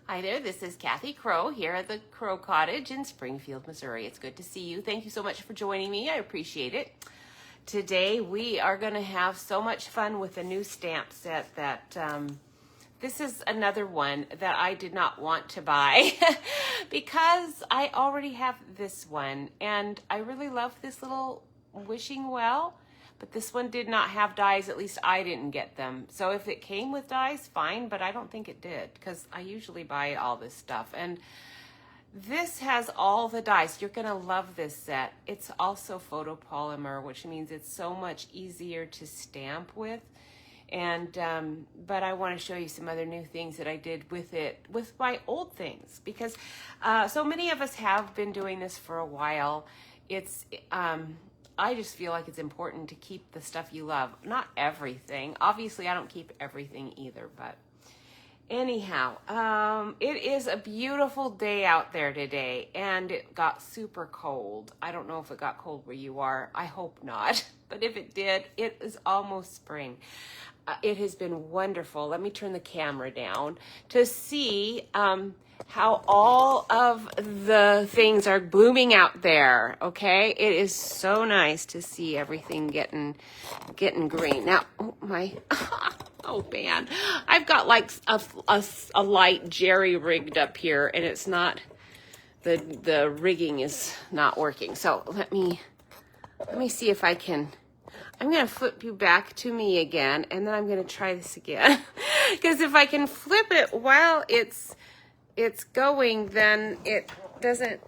Hi there, this is Kathy Crow here at the Crow Cottage in Springfield, Missouri. It's good to see you. Thank you so much for joining me. I appreciate it. Today we are going to have so much fun with a new stamp set that this is another one that I did not want to buy because I already have this one and I really love this little wishing well. But this one did not have dies, at least I didn't get them. So if it came with dies, fine, but I don't think it did because I usually buy all this stuff. And this has all the dies. You're gonna love this set. It's also photopolymer, which means it's so much easier to stamp with. And, but I wanna show you some other new things that I did with it, with my old things, because so many of us have been doing this for a while. It's, I just feel like it's important to keep the stuff you love. Not everything. Obviously, I don't keep everything either, but anyhow, it is a beautiful day out there today, and it got super cold. I don't know if it got cold where you are. I hope not, but if it did, it is almost spring. It has been wonderful. Let me turn the camera down to see how all of the things are blooming out there. Okay, it is so nice to see everything getting green. Now, oh my, oh man, I've got like a light jerry rigged up here, and it's not the rigging is not working. So let me see if I can. I'm going to flip you back to me again, and then I'm going to try this again. Because if I can flip it while it's going, then it doesn't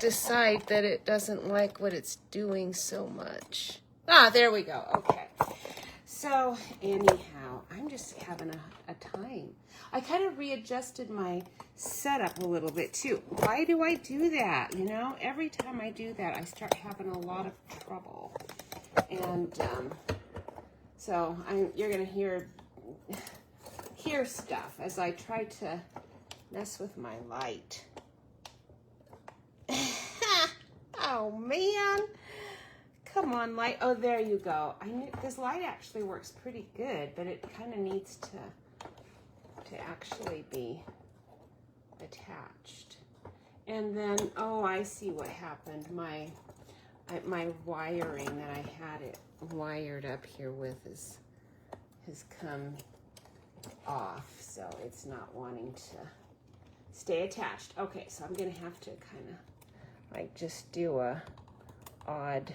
decide that it doesn't like what it's doing so much. Ah, there we go. Okay. So anyhow, I'm just having a time. I kind of readjusted my setup a little bit too. Why do I do that? You know, every time I do that, I start having a lot of trouble. And so you're going to hear stuff as I try to mess with my light. Oh man, come on light. Oh, there you go. This light actually works pretty good, but it kind of needs to actually be attached. And then, oh, I see what happened. My wiring that I had it wired up here with has come off, so it's not wanting to stay attached. Okay, so I'm gonna have to kind of like just do a odd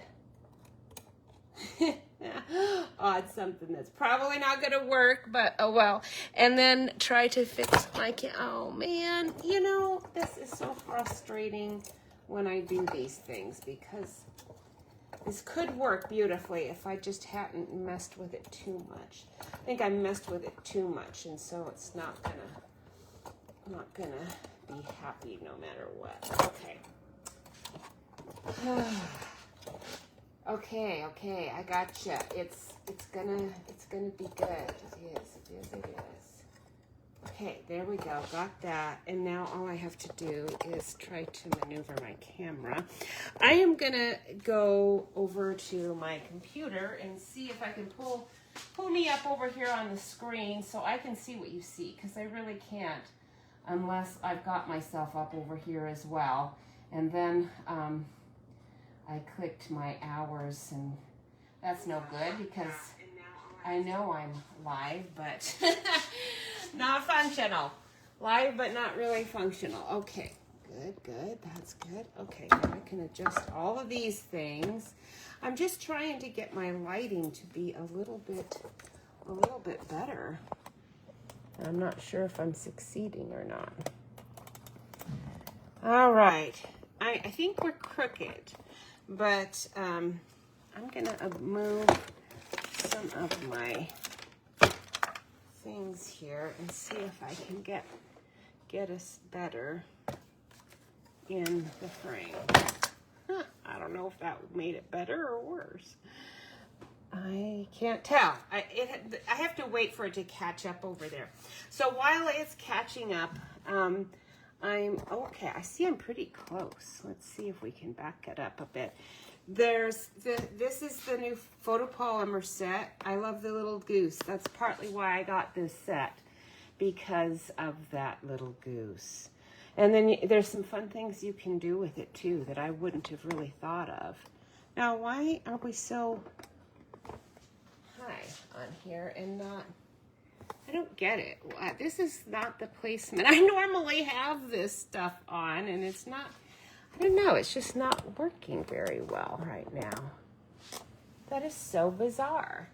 something that's probably not gonna work, but oh well. And then try to fix my oh man, you know, this is so frustrating when I do these things because this could work beautifully if I just hadn't messed with it too much. I think I messed with it too much, and so it's not gonna be happy no matter what. Okay. Okay, I gotcha. It's gonna be good. It is. Okay, there we go. Got that. And now all I have to do is try to maneuver my camera. I am gonna go over to my computer and see if I can pull me up over here on the screen so I can see what you see, because I really can't unless I've got myself up over here as well. And then I clicked my hours, and that's no good because I know I'm live, but not functional. Live, but not really functional. Okay, good, that's good. Okay, now I can adjust all of these things. I'm just trying to get my lighting to be a little bit better. I'm not sure if I'm succeeding or not. All right, I think we're crooked, but I'm gonna move some of my things here and see if I can get us better in the frame. I don't know if that made it better or worse. I can't tell. I have to wait for it to catch up over there. So while it's catching up, okay. I see I'm pretty close. Let's see if we can back it up a bit. This is the new photopolymer set. I love the little goose. That's partly why I got this set. because of that little goose. And then there's some fun things you can do with it too that I wouldn't have really thought of. Now, why are we so high on here and not, I don't get it. This is not the placement. I normally have this stuff on and it's not, I don't know, it's just not working very well right now. That is so bizarre.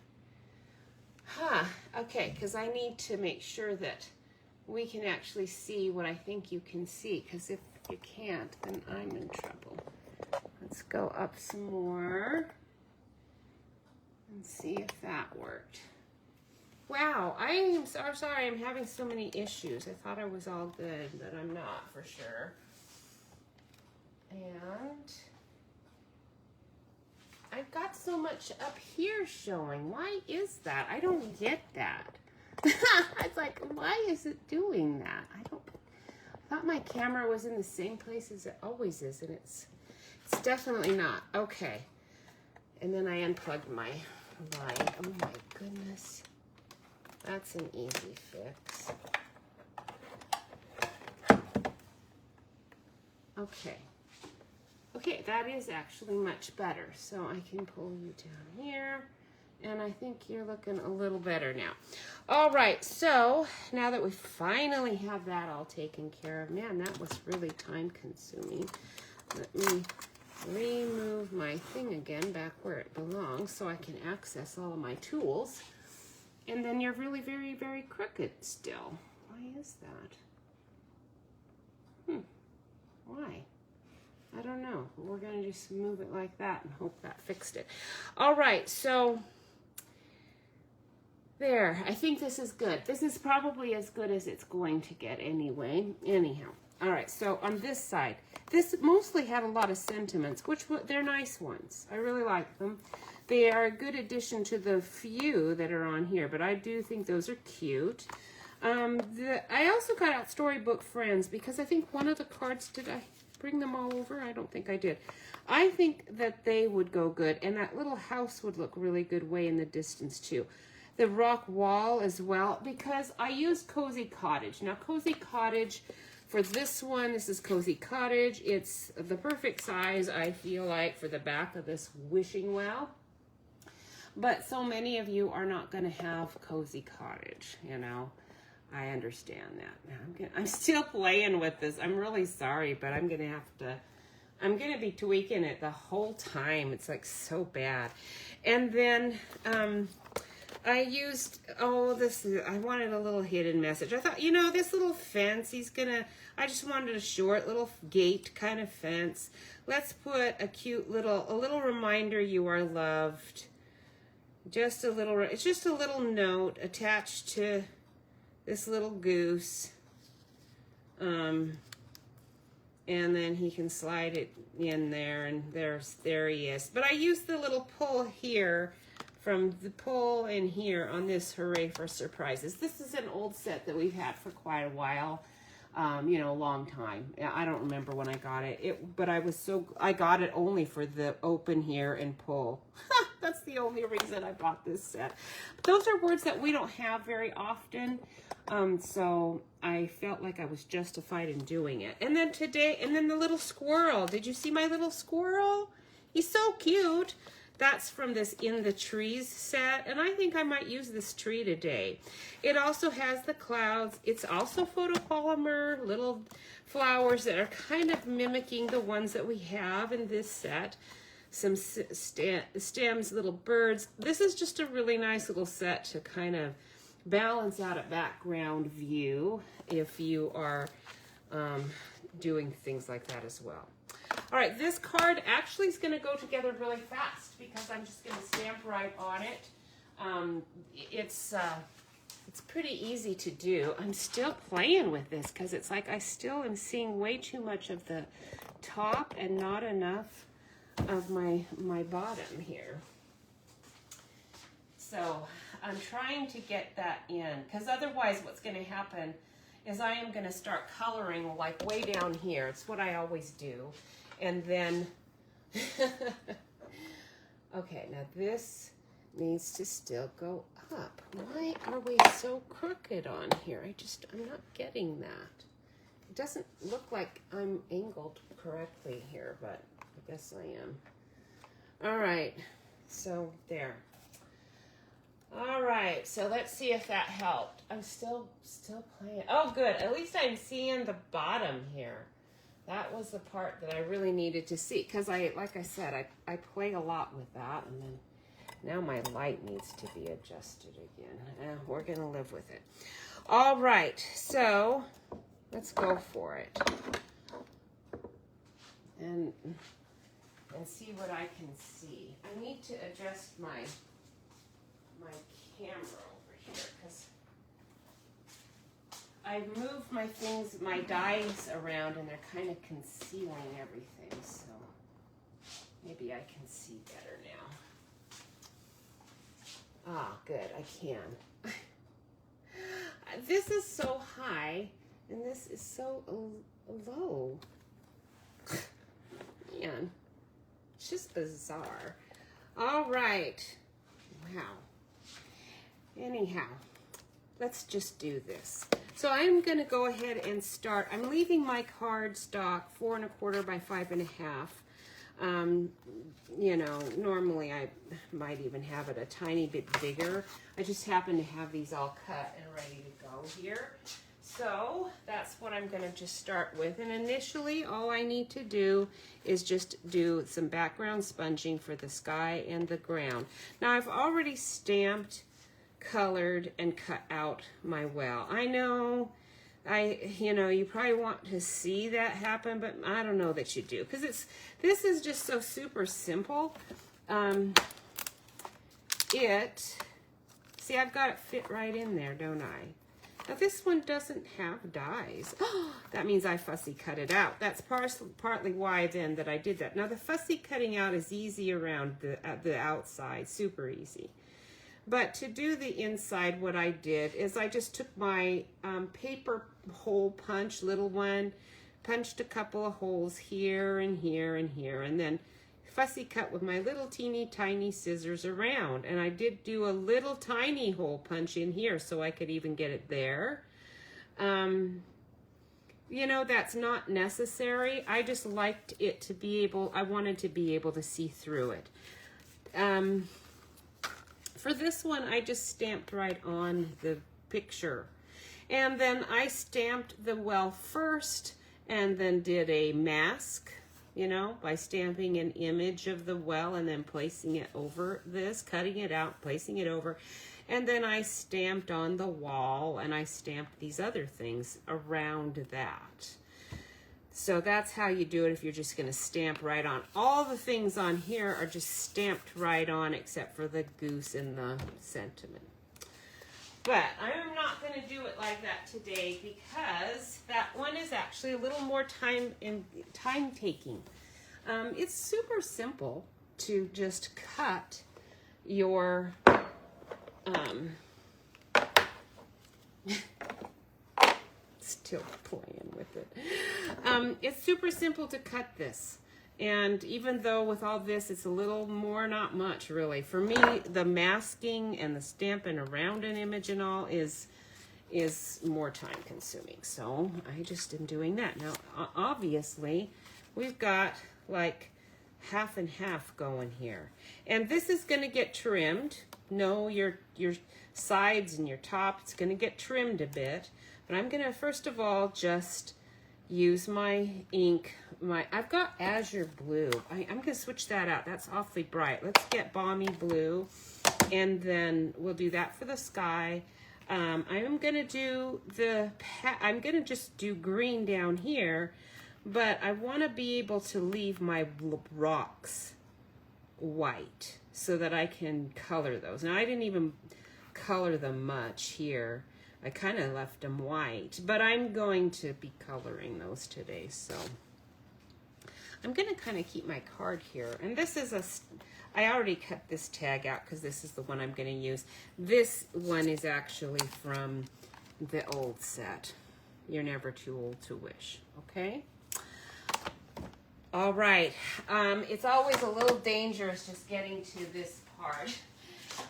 Huh, okay, because I need to make sure that we can actually see what I think you can see, because if you can't, then I'm in trouble. Let's go up some more and see if that worked. Wow, I am so sorry I'm having so many issues. I thought I was all good, but I'm not for sure. And I've got so much up here showing. Why is that? I don't get that. It's like, why is it doing that? I thought my camera was in the same place as it always is, and it's definitely not. Okay. And then I unplugged my line. Oh my goodness. That's an easy fix. Okay. Okay, that is actually much better. So I can pull you down here. And I think you're looking a little better now. All right, so now that we finally have that all taken care of, man, that was really time consuming. Let me remove my thing again back where it belongs so I can access all of my tools. And then you're really very, very crooked still. Why is that? Why? I don't know. We're going to just move it like that and hope that fixed it. All right, so there. I think this is good. This is probably as good as it's going to get anyway. Anyhow. All right, so on this side, this mostly had a lot of sentiments, which they're nice ones. I really like them. They are a good addition to the few that are on here, but I do think those are cute. I also got out Storybook Friends because I think one of the cards, did I bring them all over? I don't think I did. I think that they would go good, and that little house would look really good way in the distance too. The rock wall as well, because I used Cozy Cottage. Now, Cozy Cottage, for this one, this is Cozy Cottage. It's the perfect size, I feel like, for the back of this wishing well. But so many of you are not going to have Cozy Cottage, you know. I understand that. I'm still playing with this. I'm really sorry, but I'm going to be tweaking it the whole time. It's like so bad. And then I used, I wanted a little hidden message. I thought, you know, this little fence, I just wanted a short little gate kind of fence. Let's put a cute little reminder you are loved. It's just a little note attached to this little goose. And then he can slide it in there, and there he is. But I used the little pull here from the pull in here on this Hooray for Surprises. This is an old set that we've had for quite a while. You know, a long time. I don't remember when I got it. But I got it only for the open here and pull. That's the only reason I bought this set. But those are words that we don't have very often. So I felt like I was justified in doing it. And then the little squirrel. Did you see my little squirrel? He's so cute. That's from this In the Trees set, and I think I might use this tree today. It also has the clouds. It's also photopolymer, little flowers that are kind of mimicking the ones that we have in this set. Some stems, little birds. This is just a really nice little set to kind of balance out a background view if you are doing things like that as well. All right, this card actually is going to go together really fast because I'm just going to stamp right on it. It's pretty easy to do. I'm still playing with this because it's like I still am seeing way too much of the top and not enough of my bottom here. So I'm trying to get that in because otherwise what's going to happen is I am going to start coloring like way down here. It's what I always do. And then, okay, now this, needs to still go up. Why are we so crooked on here? I'm not getting that. It doesn't look like I'm angled correctly here, but I guess I am. All right, so there. All right, so let's see if that helped. I'm still playing. Oh, good. At least I'm seeing the bottom here. That was the part that I really needed to see, because like I said, I play a lot with that, and then now my light needs to be adjusted again. We're going to live with it. All right, so let's go for it. And see what I can see. I need to adjust my camera over here, because I've moved my things, my dies around, and they're kind of concealing everything, so maybe I can see better now. Ah, good, I can. This is so high, and this is so low. Man, it's just bizarre. All right. Wow. Anyhow, let's just do this. So I'm going to go ahead and start. I'm leaving my cardstock 4 1/4 by 5 1/2. You know, normally I might even have it a tiny bit bigger. I just happen to have these all cut and ready to go here. So that's what I'm going to just start with. And initially, all I need to do is just do some background sponging for the sky and the ground. Now I've already stamped, colored, and cut out my well. I know, you know, you probably want to see that happen, but I don't know that you do, because this is just so super simple. See, I've got it fit right in there, don't I? Now this one doesn't have dies. That means I fussy cut it out. That's partly why then that I did that. Now the fussy cutting out is easy around the outside, super easy. But to do the inside, what I did is I just took my paper hole punch, little one, punched a couple of holes here and here and here, and then fussy cut with my little teeny tiny scissors around. And I did do a little tiny hole punch in here so I could even get it there. You know, that's not necessary. I just liked it to be able, I wanted to be able to see through it. For this one, I just stamped right on the picture. And then I stamped the well first and then did a mask, you know, by stamping an image of the well and then placing it over this, cutting it out, placing it over. And then I stamped on the wall and I stamped these other things around that. So that's how you do it if you're just going to stamp right on. All the things on here are just stamped right on except for the goose and the sentiment. But I'm not going to do it like that today because that one is actually a little more time taking. It's super simple to just cut your still playing with it. It's super simple to cut this. And even though with all this, it's a little more, not much really. For me, the masking and the stamping around an image and all is more time consuming. So I just am doing that. Now, obviously, we've got like half and half going here. And this is going to get trimmed. No, your sides and your top, it's going to get trimmed a bit. But I'm going to, first of all, just use my ink. I've got Azure Blue. I'm going to switch that out. That's awfully bright. Let's get Balmy Blue, and then we'll do that for the sky. I'm going to do I'm going to just do green down here, but I want to be able to leave my rocks white so that I can color those. Now, I didn't even color them much here. I kind of left them white, but I'm going to be coloring those today, so I'm going to kind of keep my card here. And this is I already cut this tag out because this is the one I'm going to use. This one is actually from the old set. You're never too old to wish, okay? All right. It's always a little dangerous just getting to this part.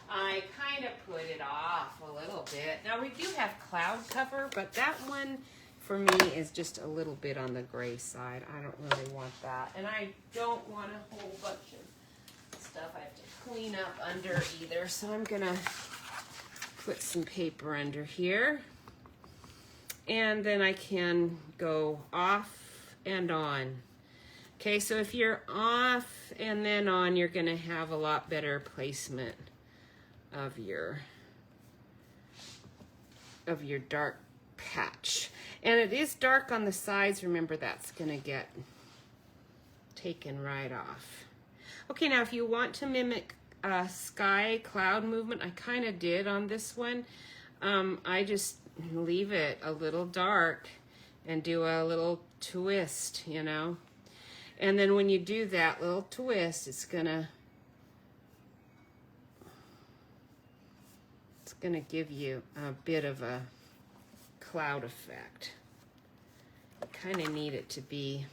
I kind of put it off a little bit. Now we do have cloud cover, but that one for me is just a little bit on the gray side. I don't really want that. And I don't want a whole bunch of stuff I have to clean up under either. So I'm gonna put some paper under here. And then I can go off and on. Okay, so if you're off and then on, you're gonna have a lot better placement of your dark patch. And it is dark on the sides. Remember, that's gonna get taken right off. Okay, now if you want to mimic sky cloud movement, I kind of did on this one. I just leave it a little dark and do a little twist, you know. And then when you do that little twist, it's gonna give you a bit of a cloud effect. You kind of need it to be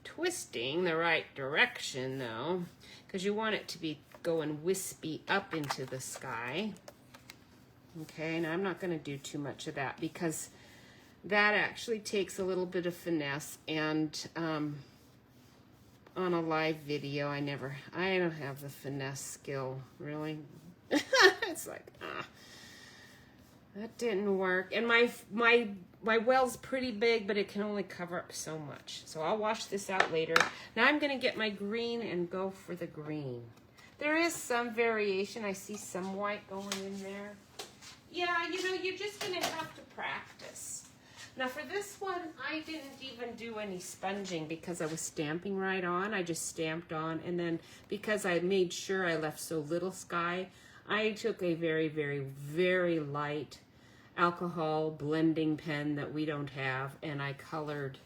twisting the right direction though, because you want it to be going wispy up into the sky. Okay, now I'm not going to do too much of that because that actually takes a little bit of finesse, and on a live video, I don't have the finesse skill, really. It's like, that didn't work. And my well's pretty big, but it can only cover up so much. So I'll wash this out later. Now I'm going to get my green and go for the green. There is some variation. I see some white going in there. Yeah, you know, you're just going to have to practice. Now for this one, I didn't even do any sponging because I was stamping right on. I just stamped on, and then because I made sure I left so little sky, I took a very, very, very light alcohol blending pen that we don't have, and I colored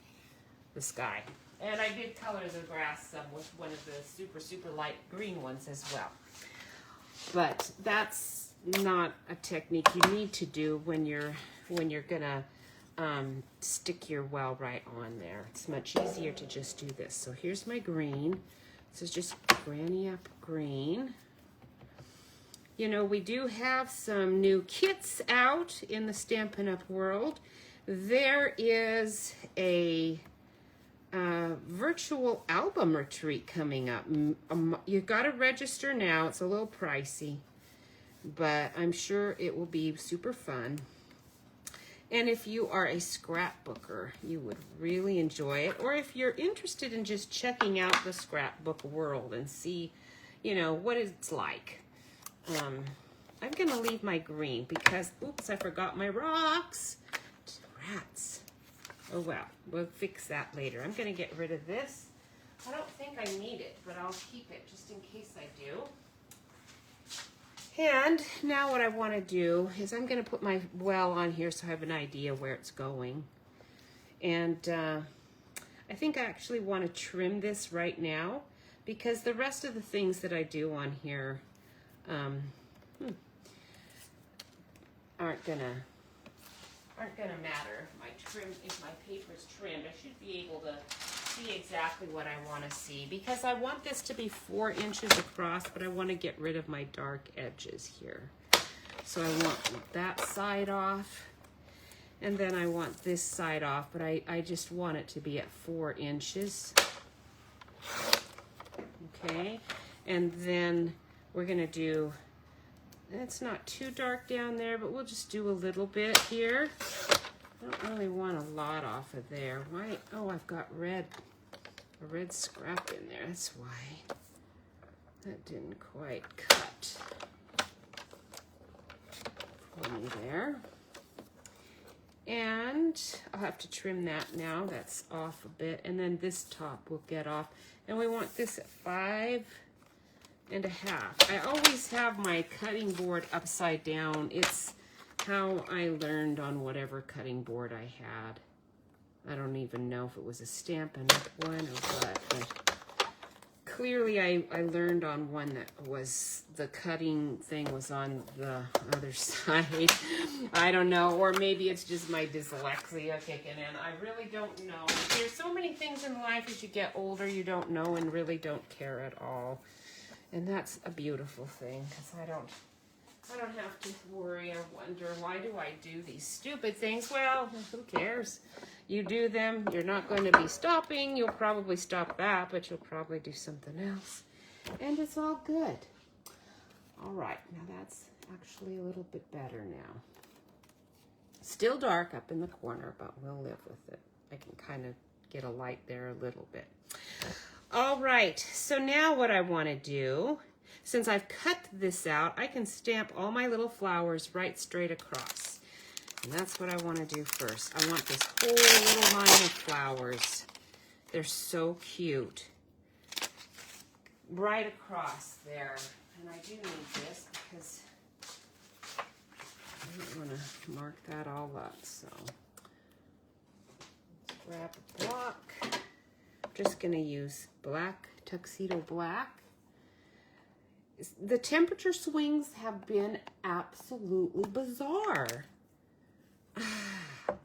the sky. And I did color the grass some with one of the super, super light green ones as well. But that's not a technique you need to do when you're gonna stick your well right on there. It's much easier to just do this. So here's my green. This is just Granny Up green. You know, we do have some new kits out in the Stampin' Up! World. There is a virtual album retreat coming up. You've got to register now. It's a little pricey, but I'm sure it will be super fun. And if you are a scrapbooker, you would really enjoy it. Or if you're interested in just checking out the scrapbook world and see, you know, what it's like. I'm going to leave my green because, oops, I forgot my rocks. Rats. Oh, well, we'll fix that later. I'm going to get rid of this. I don't think I need it, but I'll keep it just in case I do. And now what I want to do is I'm going to put my well on here so I have an idea where it's going. And I think I actually want to trim this right now because the rest of the things that I do on here aren't gonna matter. If my paper's trimmed, I should be able to see exactly what I want to see because I want this to be 4 inches across, but I want to get rid of my dark edges here. So I want that side off, and then I want this side off, but I just want it to be at 4 inches. Okay, and then we're gonna do, it's not too dark down there, but we'll just do a little bit here. I don't really want a lot off of there. Why? Oh, I've got a red scrap in there. That's why. That didn't quite cut for me there. And I'll have to trim that now. That's off a bit. And then this top will get off. And we want this at 5 1/2. I always have my cutting board upside down. It's how I learned on whatever cutting board I had. I don't even know if it was a Stampin' Up! One or what, but clearly I learned on one that was, the cutting thing was on the other side. I don't know, or maybe it's just my dyslexia kicking in. I really don't know. There's so many things in life as you get older you don't know and really don't care at all. And that's a beautiful thing, because I don't have to worry or wonder, why do I do these stupid things? Well, who cares? You do them, you're not going to be stopping. You'll probably stop that, but you'll probably do something else. And it's all good. All right, now that's actually a little bit better now. Still dark up in the corner, but we'll live with it. I can kind of get a light there a little bit. All right, so now what I want to do, since I've cut this out, I can stamp all my little flowers right straight across. And that's what I want to do first. I want this whole little line of flowers. They're so cute. Right across there. And I do need this because I don't want to mark that all up. So let's grab a block. I'm just going to use black, tuxedo black. The temperature swings have been absolutely bizarre.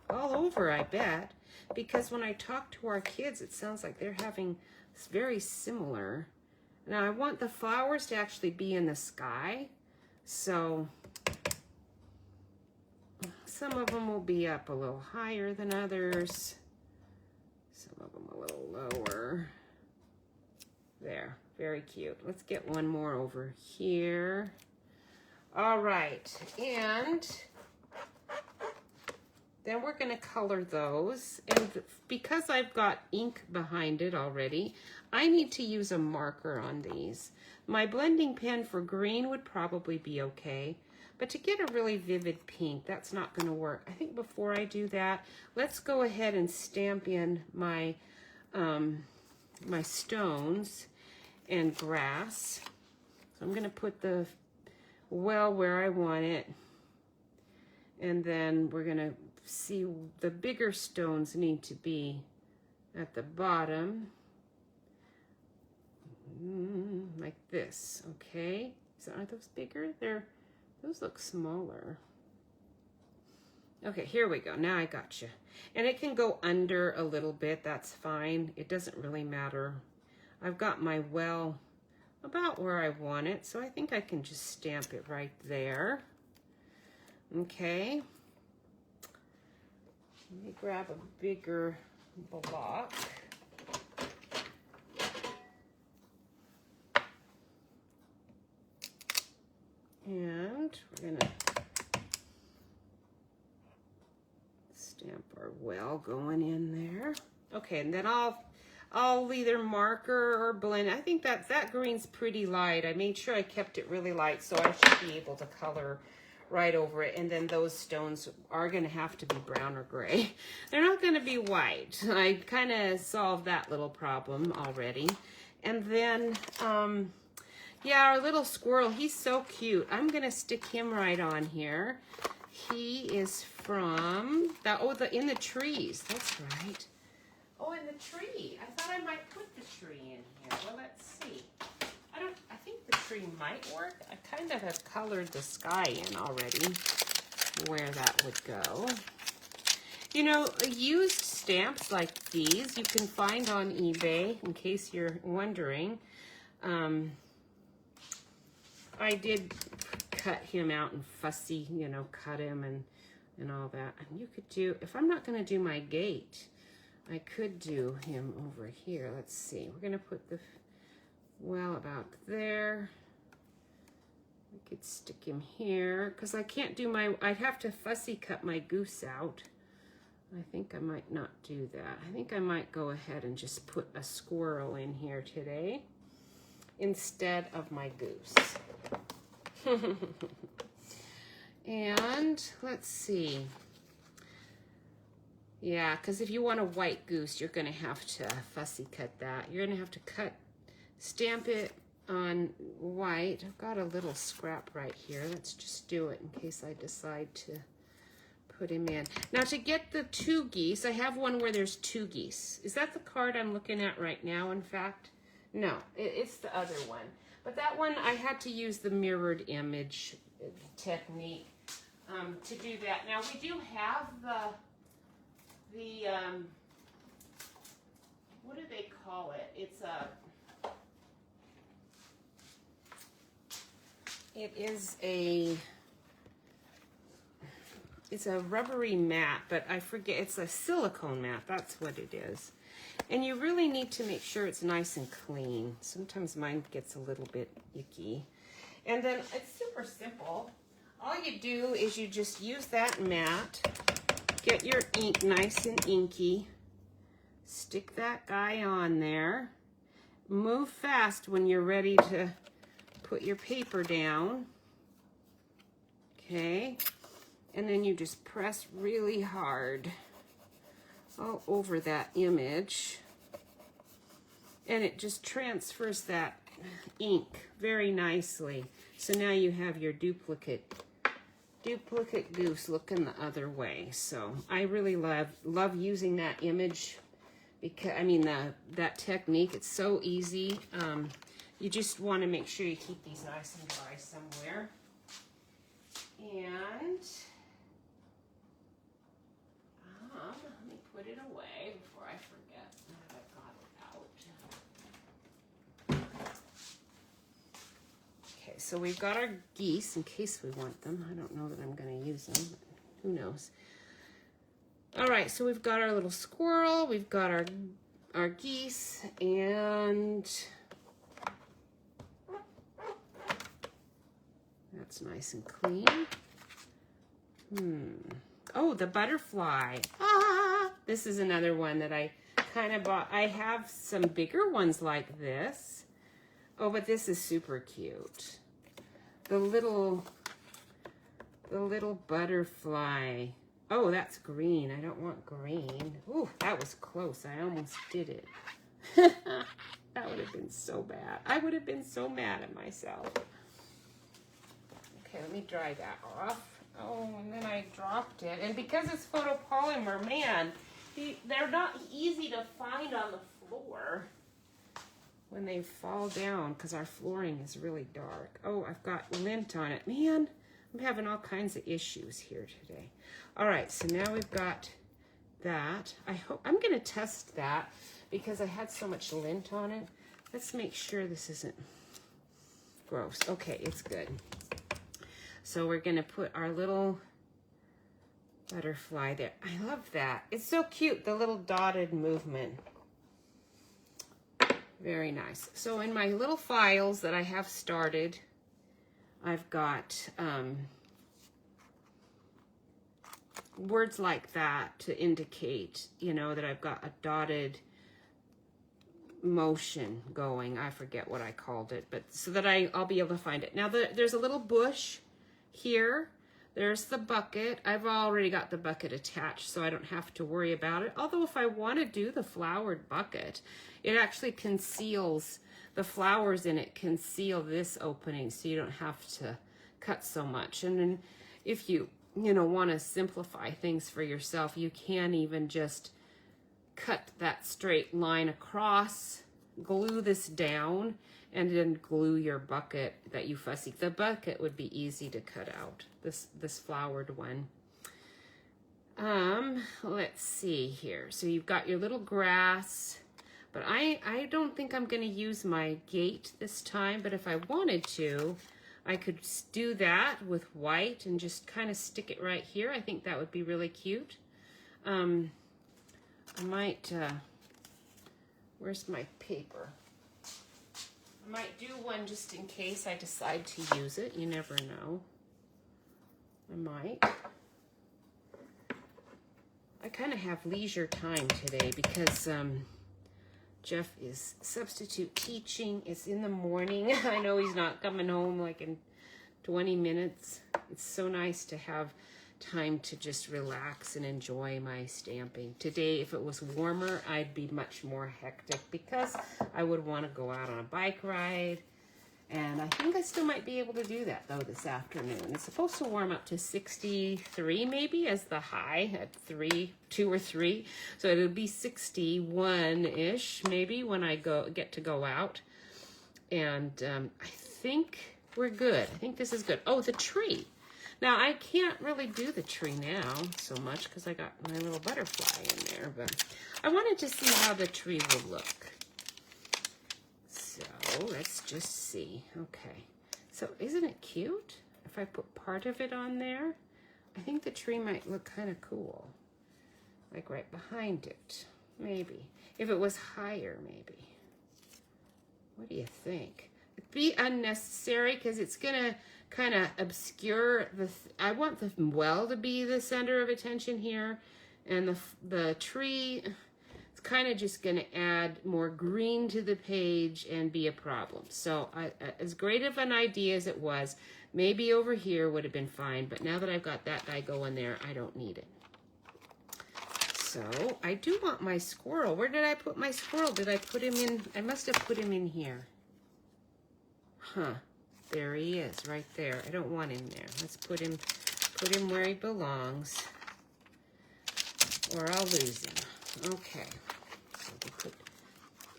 All over, I bet. Because when I talk to our kids, it sounds like they're having very similar. Now, I want the flowers to actually be in the sky. So, some of them will be up a little higher than others. Some of them a little lower. There, very cute. Let's get one more over here. All right, and then we're going to color those. And because I've got ink behind it already, I need to use a marker on these. My blending pen for green would probably be okay. But to get a really vivid pink, that's not going to work. I think before I do that, let's go ahead and stamp in my, my stones and grass. So I'm going to put the well where I want it. And then we're going to see the bigger stones need to be at the bottom. Like this, okay? So aren't those bigger? Those look smaller. Okay, here we go. Now I got you. And it can go under a little bit. That's fine. It doesn't really matter. I've got my well about where I want it, so I think I can just stamp it right there. Okay. Let me grab a bigger block. And we're gonna stamp our well going in there. Okay, and then I'll either marker or blend. I think that green's pretty light. I made sure I kept it really light, so I should be able to color right over it. And then those stones are gonna have to be brown or gray. They're not gonna be white. I kind of solved that little problem already. And then, yeah, our little squirrel, he's so cute. I'm gonna stick him right on here. He is from, in the trees, that's right. Oh, in the tree. I thought I might put the tree in here. Well, let's see. I think the tree might work. I kind of have colored the sky in already where that would go. You know, used stamps like these you can find on eBay, in case you're wondering. I did cut him out and fussy, you know, cut him and all that. And you could do, if I'm not going to do my gate, I could do him over here. Let's see. We're going to put the well about there. We could stick him here because I can't do I'd have to fussy cut my goose out. I think I might not do that. I think I might go ahead and just put a squirrel in here today instead of my goose. And let's see. Yeah, because if you want a white goose, you're going to have to fussy cut that. You're going to have to stamp it on white. I've got a little scrap right here. Let's just do it in case I decide to put him in. Now to get the 2 geese, I have one where there's 2 geese. Is that the card I'm looking at right now, in fact? No, it's the other one. But that one, I had to use the mirrored image technique to do that. Now we do have the what do they call it? It's a, It is it's a rubbery mat, but I forget, it's a silicone mat. That's what it is. And you really need to make sure it's nice and clean. Sometimes mine gets a little bit icky. And then it's super simple. All you do is you just use that mat, get your ink nice and inky, stick that guy on there, move fast when you're ready to put your paper down, okay? And then you just press really hard all over that image, and it just transfers that ink very nicely. So now you have your duplicate goose looking the other way. So I really love using that image, because I mean that technique. It's so easy. You just want to make sure you keep these nice and dry somewhere. And let me put it away before I forget that I got it out. Okay, so we've got our geese in case we want them. I don't know that I'm going to use them, but who knows. All right, so we've got our little squirrel, we've got our geese, and that's nice and clean. Oh, the butterfly. This is another one that I kind of bought. I have some bigger ones like this. Oh, but this is super cute. The little butterfly. Oh, that's green. I don't want green. Ooh, that was close. I almost did it. That would have been so bad. I would have been so mad at myself. Okay, let me dry that off. Oh, and then I dropped it. And because it's photopolymer, man, they're not easy to find on the floor when they fall down, because our flooring is really dark. Oh, I've got lint on it. Man, I'm having all kinds of issues here today. All right, so now we've got that. I'm going to test that because I had so much lint on it. Let's make sure this isn't gross. Okay, it's good. So we're going to put our little butterfly there. I love that. It's so cute, the little dotted movement. Very nice. So in my little files that I have started, I've got words like that to indicate, you know, that I've got a dotted motion going. I forget what I called it, but so that I'll be able to find it. Now there's a little bush here. There's the bucket. I've already got the bucket attached, so I don't have to worry about it. Although if I want to do the flowered bucket, it actually conceals, the flowers in it conceal this opening, so you don't have to cut so much. And then if you want to simplify things for yourself, you can even just cut that straight line across, glue this down, and then glue your bucket that you fussy. The bucket would be easy to cut out, this flowered one. Let's see here. So you've got your little grass, but I don't think I'm going to use my gate this time, but if I wanted to, I could do that with white and just kind of stick it right here. I think that would be really cute. I might, where's my paper? I might do one just in case I decide to use it. You never know. I might. I kind of have leisure time today because Jeff is substitute teaching. It's in the morning. I know he's not coming home like in 20 minutes. It's so nice to have time to just relax and enjoy my stamping. Today, if it was warmer, I'd be much more hectic because I would want to go out on a bike ride. And I think I still might be able to do that though this afternoon. It's supposed to warm up to 63 maybe as the high at 2 or 3. So it'll be 61-ish maybe when I get to go out. And I think we're good. I think this is good. Oh, the tree. Now, I can't really do the tree now so much because I got my little butterfly in there, but I wanted to see how the tree will look. So, let's just see. Okay. So isn't it cute if I put part of it on there? I think the tree might look kind of cool. Like right behind it, maybe. If it was higher, maybe. What do you think? It'd be unnecessary because it's gonna kind of obscure the, I want the well to be the center of attention here. And the tree, it's kind of just gonna add more green to the page and be a problem. So as great of an idea as it was, maybe over here would have been fine. But now that I've got that guy going there, I don't need it. So I do want my squirrel. Where did I put my squirrel? Did I put him in? I must have put him in here. Huh. There he is, right there. I don't want him there. Let's put him where he belongs, or I'll lose him. Okay. So we put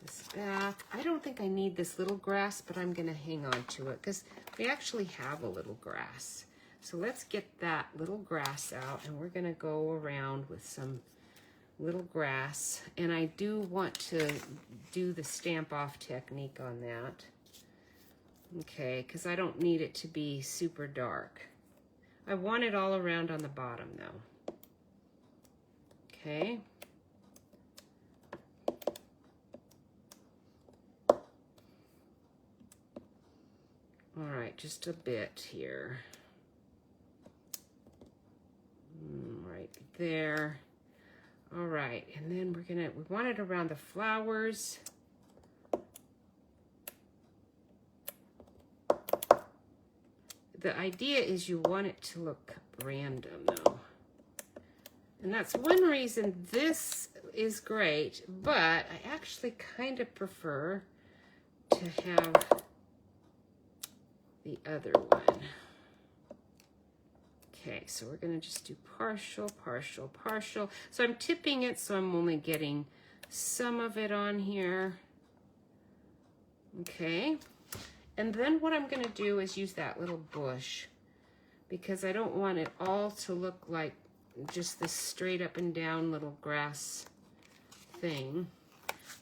this back. I don't think I need this little grass, but I'm going to hang on to it because we actually have a little grass. So let's get that little grass out, and we're going to go around with some little grass. And I do want to do the stamp off technique on that. Okay, because I don't need it to be super dark. I want it all around on the bottom though. Okay. All right, just a bit here. Right there. All right, and then we want it around the flowers. The idea is you want it to look random though. And that's one reason this is great, but I actually kind of prefer to have the other one. Okay, so we're gonna just do partial, partial, partial. So I'm tipping it, so I'm only getting some of it on here. Okay, and then what I'm gonna do is use that little bush because I don't want it all to look like just this straight up and down little grass thing.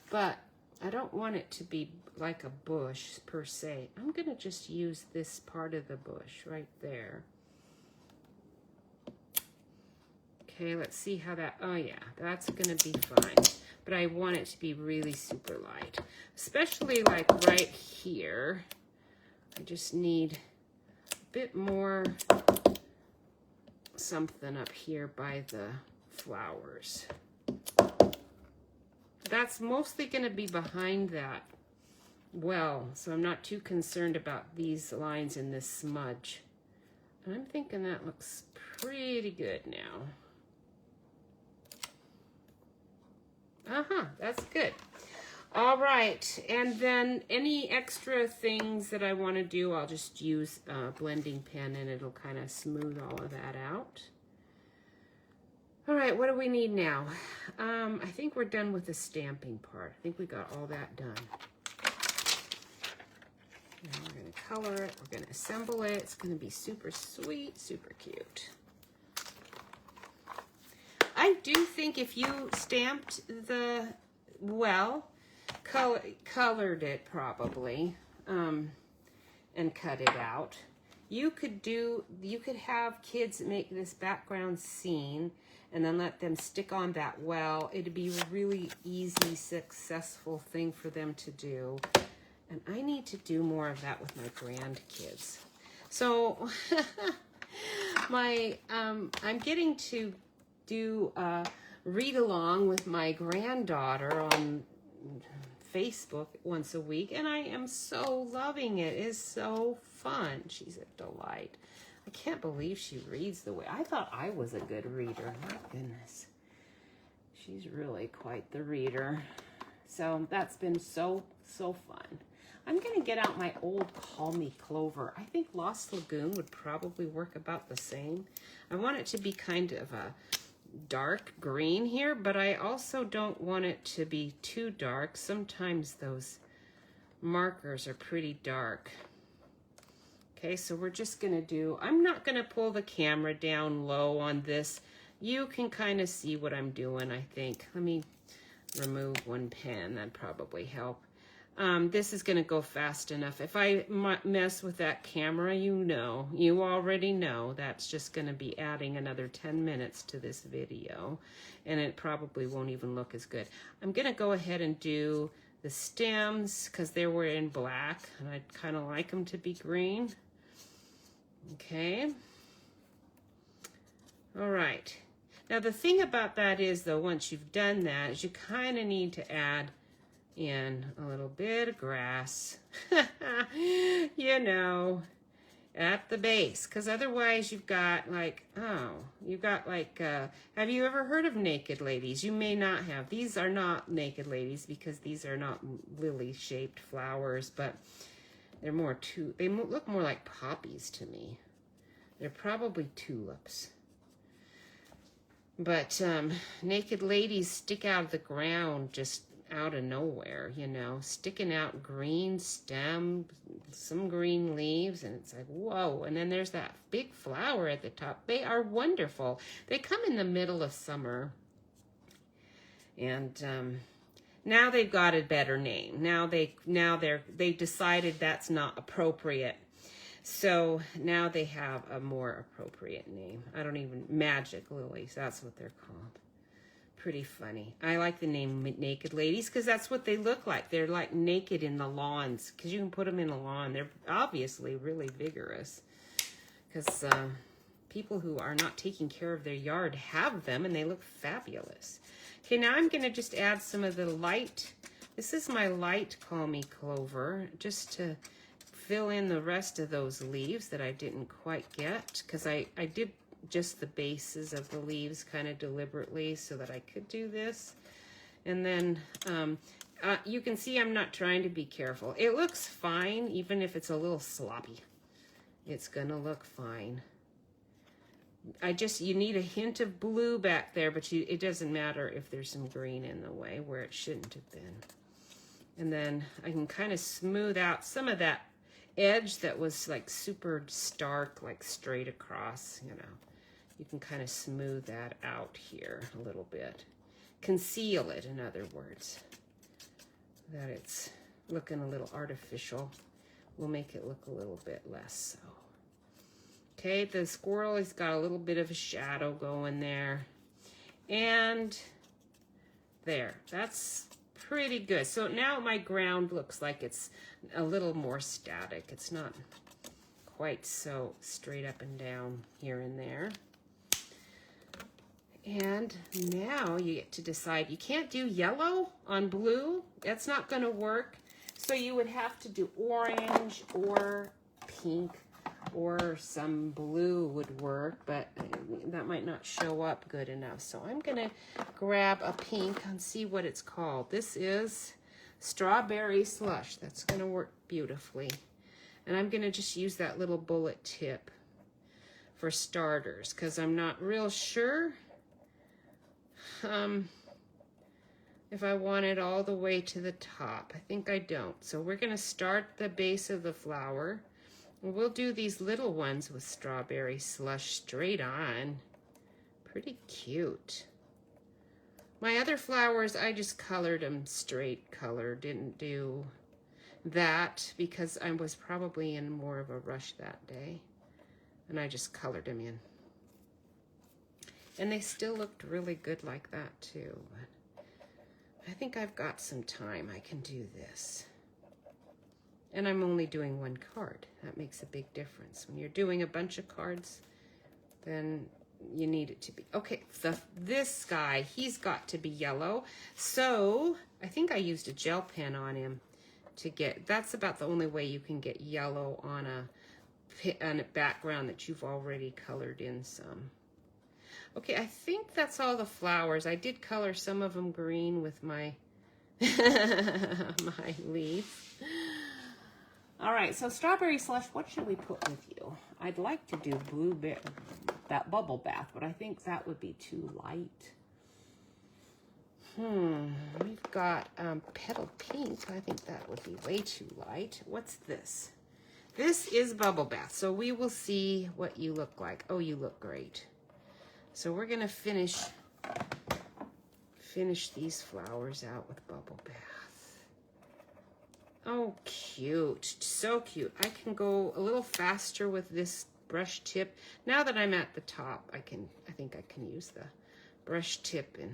But I don't want it to be like a bush per se. I'm gonna just use this part of the bush right there. Okay, let's see how that, oh yeah, that's gonna be fine. But I want it to be really super light, especially like right here. I just need a bit more something up here by the flowers. That's mostly gonna be behind that well, so I'm not too concerned about these lines in this smudge. And I'm thinking that looks pretty good now. That's good. All right, and then any extra things that I want to do, I'll just use a blending pen and it'll kind of smooth all of that out. All right, what do we need now? I think we're done with the stamping part. I think we got all that done. And we're going to color it, we're going to assemble it. It's going to be super sweet, super cute. I do think if you stamped the, well, colored it probably, and cut it out, you could have kids make this background scene and then let them stick on that well. It'd be a really easy, successful thing for them to do. And I need to do more of that with my grandkids. So I'm getting to do a read along with my granddaughter on Facebook once a week, and I am so loving it. It is so fun. She's a delight. I can't believe she reads the way I thought I was a good reader. My goodness. She's really quite the reader. So that's been so fun. I'm going to get out my old Call Me Clover. I think Lost Lagoon would probably work about the same. I want it to be kind of a dark green here, but I also don't want it to be too dark. Sometimes those markers are pretty dark. Okay, so we're just gonna do, I'm not gonna pull the camera down low on this. You can kind of see what I'm doing, I think. Let me remove one pen, that'd probably help. This is going to go fast enough. If I mess with that camera, you already know that's just going to be adding another 10 minutes to this video, and it probably won't even look as good. I'm going to go ahead and do the stems because they were in black, and I kind of like them to be green. Okay. All right. Now the thing about that is, though, once you've done that, is you kind of need to add in a little bit of grass, you know, at the base, because otherwise you've got like, have you ever heard of naked ladies? You may not have. These are not naked ladies because these are not lily-shaped flowers, but they're they look more like poppies to me. They're probably tulips. But naked ladies stick out of the ground just out of nowhere, you know, sticking out green stem, some green leaves, and it's like, whoa. And then there's that big flower at the top. They are wonderful. They come in the middle of summer. And now they've got a better name. Now they decided that's not appropriate. So now they have a more appropriate name. Magic lilies, that's what they're called. Pretty funny. I like the name Naked Ladies because that's what they look like. They're like naked in the lawns because you can put them in a lawn. They're obviously really vigorous because people who are not taking care of their yard have them and they look fabulous. Okay, now I'm going to just add some of the light. This is my light Call Me Clover, just to fill in the rest of those leaves that I didn't quite get because I did just the bases of the leaves kind of deliberately so that I could do this. And then you can see I'm not trying to be careful. It looks fine, even if it's a little sloppy. It's gonna look fine. You need a hint of blue back there, but it doesn't matter if there's some green in the way where it shouldn't have been. And then I can kind of smooth out some of that edge that was like super stark, like straight across, you know. You can kind of smooth that out here a little bit. Conceal it, in other words. That it's looking a little artificial. We'll make it look a little bit less so. Okay, the squirrel has got a little bit of a shadow going there. And there, that's pretty good. So now my ground looks like it's a little more static. It's not quite so straight up and down here and there. And now you get to decide. You can't do yellow on blue. That's not going to work. So you would have to do orange or pink, or some blue would work, but that might not show up good enough. So I'm going to grab a pink and see what it's called. This is Strawberry Slush. That's going to work beautifully. And I'm going to just use that little bullet tip for starters because I'm not real sure if I want it all the way to the top. I think I don't. So we're going to start the base of the flower. We'll do these little ones with Strawberry Slush straight on. Pretty cute. My other flowers, I just colored them straight color. Didn't do that because I was probably in more of a rush that day. And I just colored them in. And they still looked really good like that too. But I think I've got some time. I can do this. And I'm only doing one card. That makes a big difference. When you're doing a bunch of cards, then you need it to be. Okay, this guy, he's got to be yellow. So I think I used a gel pen on him to get, that's about the only way you can get yellow on a background that you've already colored in some. Okay, I think that's all the flowers. I did color some of them green with my my leaf. All right, so Strawberry Slush, what should we put with you? I'd like to do that bubble bath, but I think that would be too light. We've got petal pink. I think that would be way too light. What's this? This is bubble bath, so we will see what you look like. Oh, you look great. So we're gonna finish these flowers out with bubble bath. Oh, cute. So cute. I can go a little faster with this brush tip. Now that I'm at the top, I think I can use the brush tip and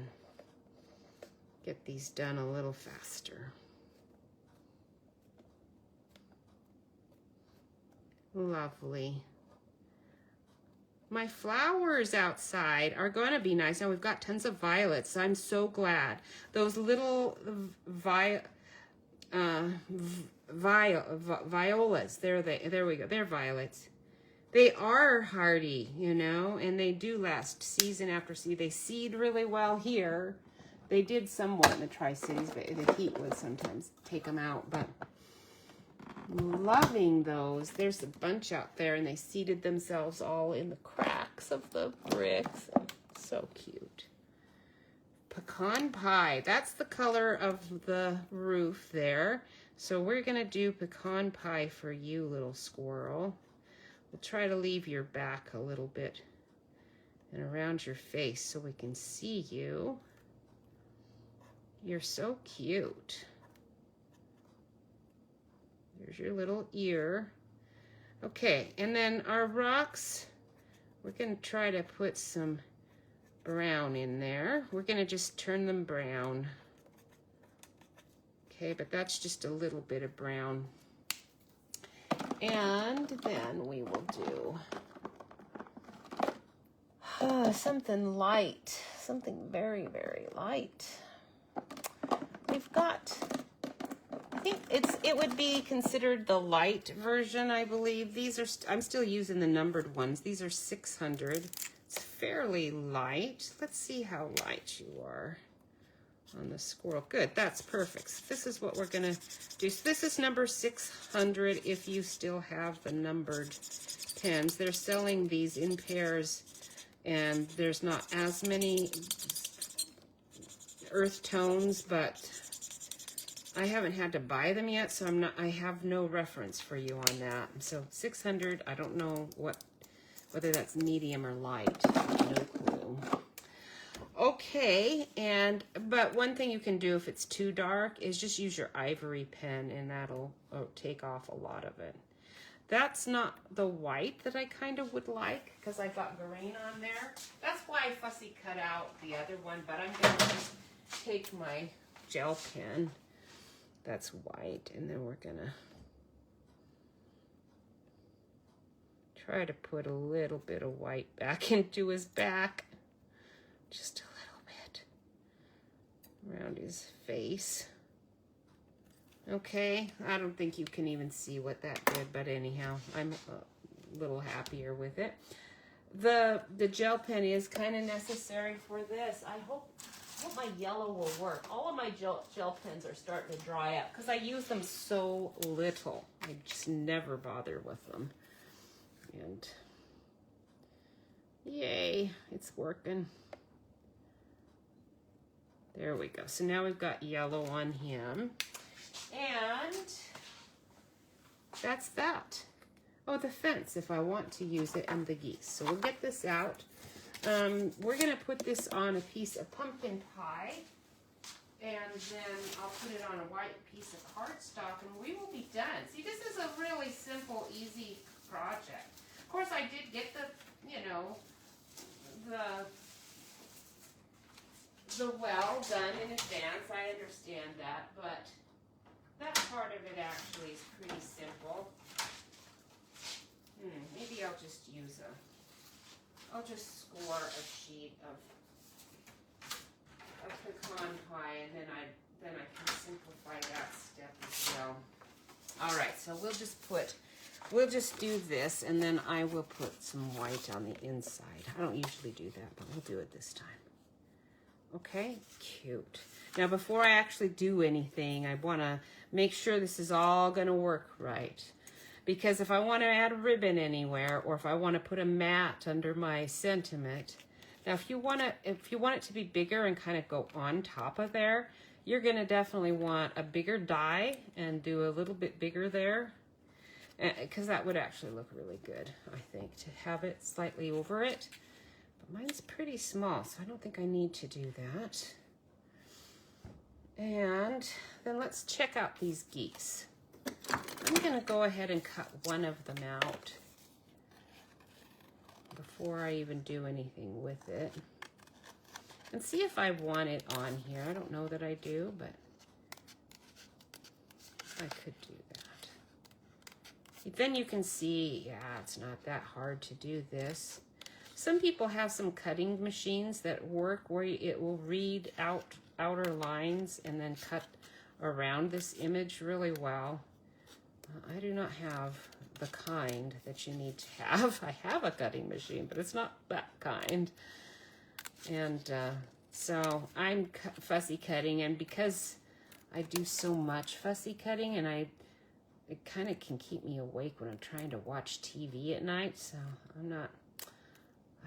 get these done a little faster. Lovely. My flowers outside are going to be nice. Now we've got tons of violets. I'm so glad. Those little violas, there we go. They're violets. They are hardy, you know, and they do last season after season. They seed really well here. They did somewhat in the Tri-Cities, but the heat would sometimes take them out, but loving those. There's a bunch out there, and they seeded themselves all in the cracks of the bricks. So cute. Pecan pie. That's the color of the roof there. So we're going to do pecan pie for you, little squirrel. We'll try to leave your back a little bit and around your face so we can see you. You're so cute. There's your little ear. Okay, and then our rocks, we're going to try to put some brown in there. We're going to just turn them brown. Okay, but that's just a little bit of brown. And then we will do something light, something very, very light. We've got, I think it would be considered the light version, I believe. These are, I'm still using the numbered ones. These are 600. It's fairly light. Let's see how light you are on the squirrel. Good, that's perfect. So this is what we're gonna do. So this is number 600 if you still have the numbered pens. They're selling these in pairs, and there's not as many earth tones, but I haven't had to buy them yet, so I have no reference for you on that. So 600, I don't know whether that's medium or light. No clue. Okay, but one thing you can do if it's too dark is just use your ivory pen, and that'll take off a lot of it. That's not the white that I kind of would like, because I've got green on there. That's why I fussy cut out the other one, but I'm going to just take my gel pen that's white, and then we're going to try to put a little bit of white back into his back. Just a little bit around his face. Okay, I don't think you can even see what that did, but anyhow, I'm a little happier with it. The gel pen is kind of necessary for this. I hope my yellow will work. All of my gel pens are starting to dry up because I use them so little. I just never bother with them. And yay, it's working. There we go. So now we've got yellow on him. And that's that. Oh, the fence, if I want to use it, and the geese. So we'll get this out. We're going to put this on a piece of pumpkin pie. And then I'll put it on a white piece of cardstock, and we will be done. See, this is a really simple, easy project. Of course, I did get the, the well done in advance. I understand that, but that part of it actually is pretty simple. Maybe I'll just I'll just score a sheet of pecan pie, and then I can simplify that step as well. All right, so we'll just do this, and then I will put some white on the inside. I don't usually do that, but we'll do it this time. Okay, cute. Now, before I actually do anything, I want to make sure this is all going to work right. Because if I want to add a ribbon anywhere, or if I want to put a mat under my sentiment, now if you want it to be bigger and kind of go on top of there, you're going to definitely want a bigger die and do a little bit bigger there, because that would actually look really good, I think, to have it slightly over it. But mine's pretty small, so I don't think I need to do that. And then let's check out these geese. I'm going to go ahead and cut one of them out before I even do anything with it. And see if I want it on here. I don't know that I do, but I could do that. Then you can see, yeah, it's not that hard to do this. Some people have some cutting machines that work where it will read out outer lines and then cut around this image really well. I do not have the kind that you need to have. I have a cutting machine, but it's not that kind. And so I'm fussy cutting, and because I do so much fussy cutting, and it kind of can keep me awake when I'm trying to watch TV at night, so I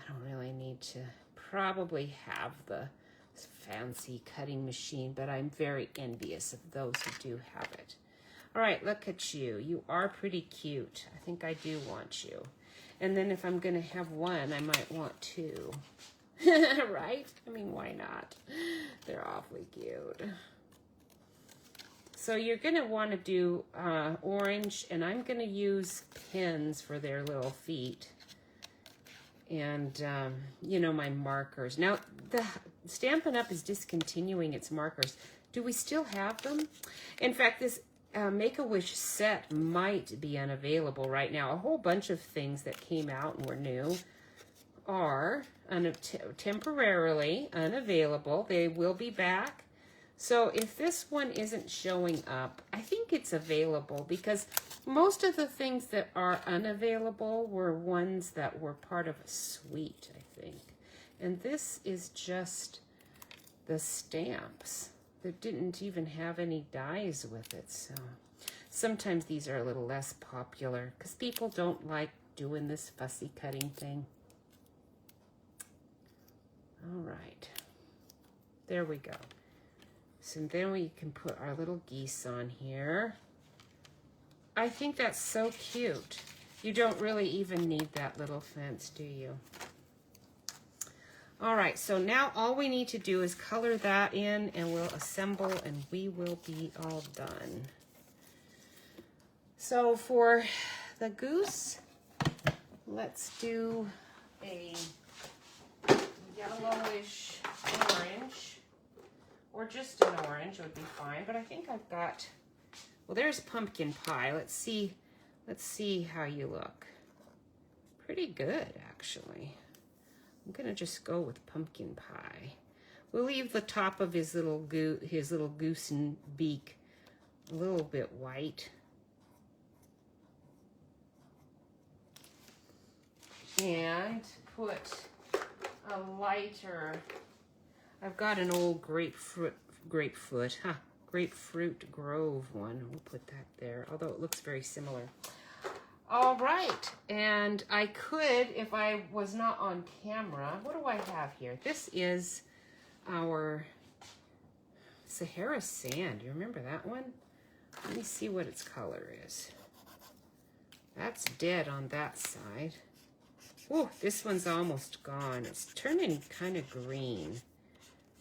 don't really need to probably have the fancy cutting machine, but I'm very envious of those who do have it. All right, look at you. You are pretty cute. I think I do want you. And then if I'm going to have one, I might want two. Right? I mean, why not? They're awfully cute. So you're going to want to do orange, and I'm going to use pins for their little feet. And, you know, my markers. Now, the Stampin' Up! Is discontinuing its markers. Do we still have them? In fact, this Make-A-Wish set might be unavailable right now. A whole bunch of things that came out and were new are temporarily unavailable. They will be back. So if this one isn't showing up, I think it's available, because most of the things that are unavailable were ones that were part of a suite, I think. And this is just the stamps that didn't even have any dies with it. So sometimes these are a little less popular because people don't like doing this fussy cutting thing. All right, there we go. So then we can put our little geese on here. I think that's so cute. You don't really even need that little fence, do you? All right, so now all we need to do is color that in, and we'll assemble, and we will be all done. So for the goose, let's do a yellowish orange, or just an orange would be fine, but I think I've got, well, there's pumpkin pie. Let's see how you look. Pretty good, actually. I'm gonna just go with pumpkin pie. We'll leave the top of his little goose and beak a little bit white. And put a lighter, I've got an old grapefruit Grove one. We'll put that there, although it looks very similar. All right, and I could, if I was not on camera, what do I have here? This is our Sahara Sand. You remember that one? Let me see what its color is. That's dead on that side. Oh, this one's almost gone. It's turning kind of green.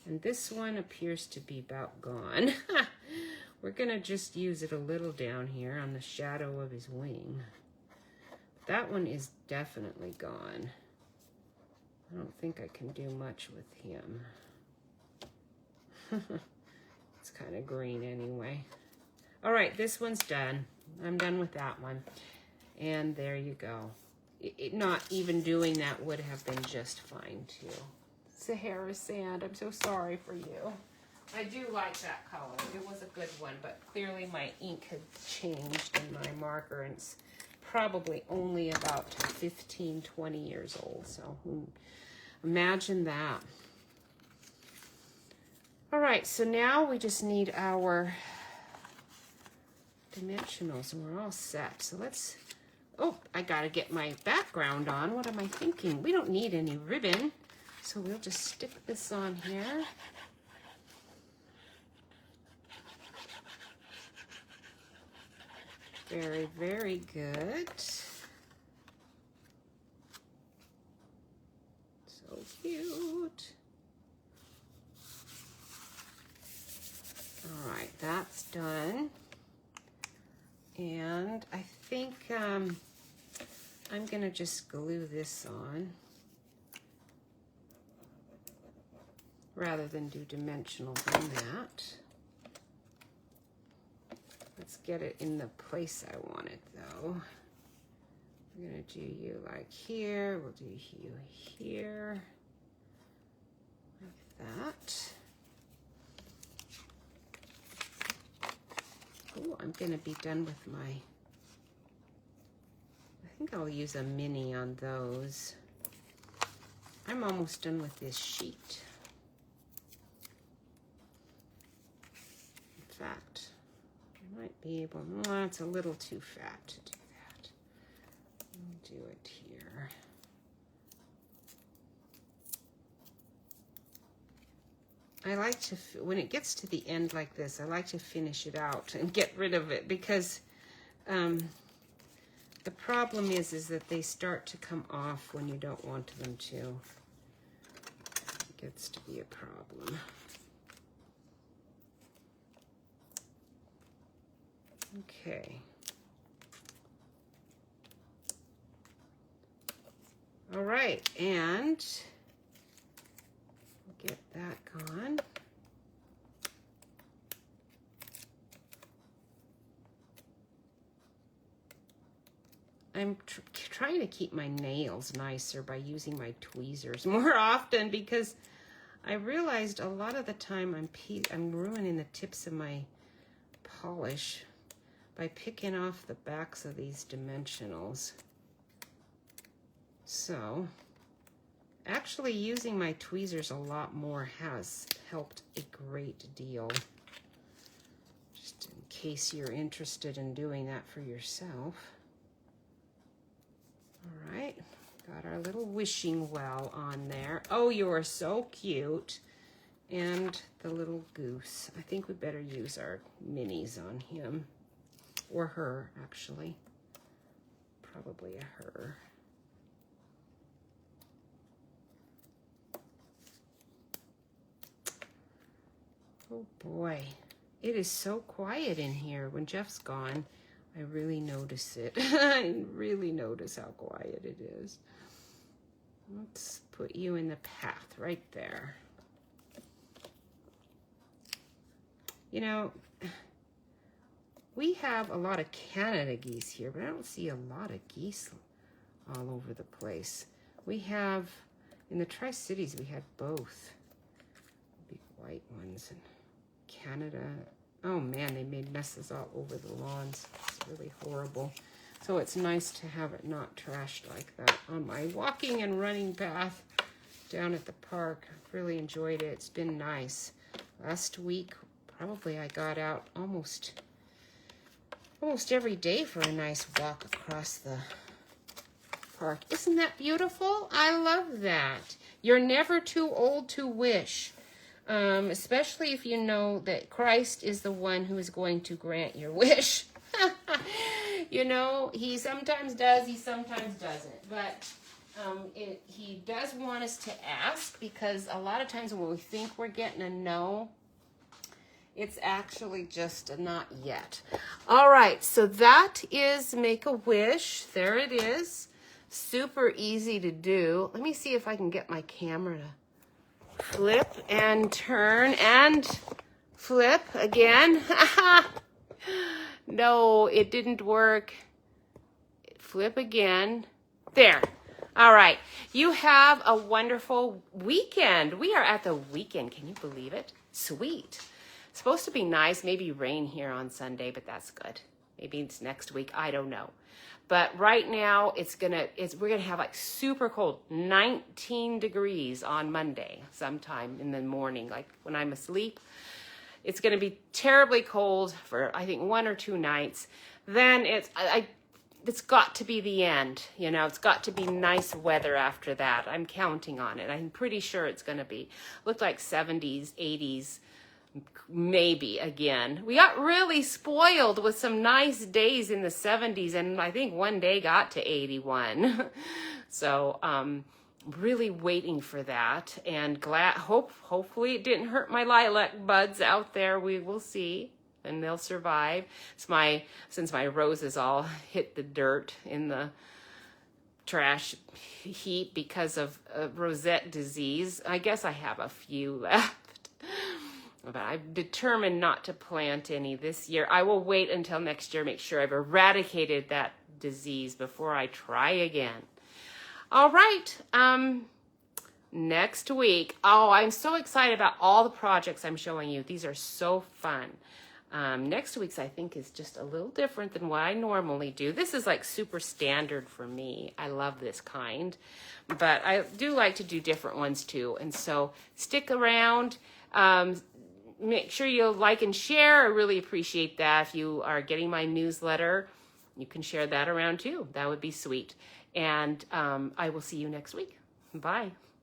And this one appears to be about gone. We're gonna just use it a little down here on the shadow of his wing. That one is definitely gone. I don't think I can do much with him. It's kind of green anyway. All right, this one's done. I'm done with that one. And there you go. Not even doing that would have been just fine too. Sahara Sand, I'm so sorry for you. I do like that color. It was a good one, but clearly my ink had changed in my marker, and it's probably only about 15, 20 years old. So imagine that. All right, so now we just need our dimensionals, and we're all set. So let's, oh, I gotta get my background on. What am I thinking? We don't need any ribbon, so we'll just stick this on here. Very, very good. So cute. All right, that's done. And I think I'm going to just glue this on rather than do dimensional on that. Let's get it in the place I want it though. We're going to do you like here. We'll do you here. Like that. Oh, I'm going to be done with my... I think I'll use a mini on those. I'm almost done with this sheet. In fact, I might be able... No, it's a little too fat to do that. I'll do it here. I like to, when it gets to the end like this, I like to finish it out and get rid of it because the problem is that they start to come off when you don't want them to. It gets to be a problem. Okay. All right, and get that gone. I'm trying to keep my nails nicer by using my tweezers more often because I realized a lot of the time I'm ruining the tips of my polish by picking off the backs of these dimensionals. So actually using my tweezers a lot more has helped a great deal. Just in case you're interested in doing that for yourself. All right, got our little wishing well on there. Oh, you are so cute. And the little goose. I think we better use our minis on him. Or her, actually. Probably a her. Oh boy, it is so quiet in here. When Jeff's gone, I really notice it. I really notice how quiet it is. Let's put you in the path right there. You know, we have a lot of Canada geese here, but I don't see a lot of geese all over the place. We have, in the Tri-Cities, we had both. Big white ones and Canada. Oh man, they made messes all over the lawns. It's really horrible. So it's nice to have it not trashed like that on my walking and running path down at the park. I've really enjoyed it. It's been nice. Last week, probably I got out almost every day for a nice walk across the park. Isn't that beautiful? I love that. You're never too old to wish. Especially if you know that Christ is the one who is going to grant your wish. You know, he sometimes does, he sometimes doesn't. But he does want us to ask, because a lot of times when we think we're getting a no, it's actually just a not yet. All right, so that is Make-A-Wish. There it is. Super easy to do. Let me see if I can get my camera to flip and turn and flip again. No, it didn't work. Flip again. There. All right. You have a wonderful weekend. We are at the weekend. Can you believe it? Sweet. It's supposed to be nice. Maybe rain here on Sunday, but that's good. Maybe it's next week. I don't know. But right now we're gonna have like super cold, 19 degrees on Monday, sometime in the morning, like when I'm asleep. It's gonna be terribly cold for I think 1 or 2 nights. Then it's got to be the end. You know, it's got to be nice weather after that. I'm counting on it. I'm pretty sure it's gonna be look like 70s, 80s. Maybe again. We got really spoiled with some nice days in the 70s, and I think one day got to 81. So really waiting for that, and hopefully it didn't hurt my lilac buds out there. We will see. and they'll survive. Since my roses all hit the dirt in the trash heap because of rosette disease. I guess I have a few left, but I've determined not to plant any this year. I will wait until next year, make sure I've eradicated that disease before I try again. All right, next week. Oh, I'm so excited about all the projects I'm showing you. These are so fun. Next week's, I think, is just a little different than what I normally do. This is like super standard for me. I love this kind, but I do like to do different ones too. And so stick around. Make sure you like and share. I really appreciate that. If you are getting my newsletter, you can share that around too. That would be sweet. And I will see you next week. Bye.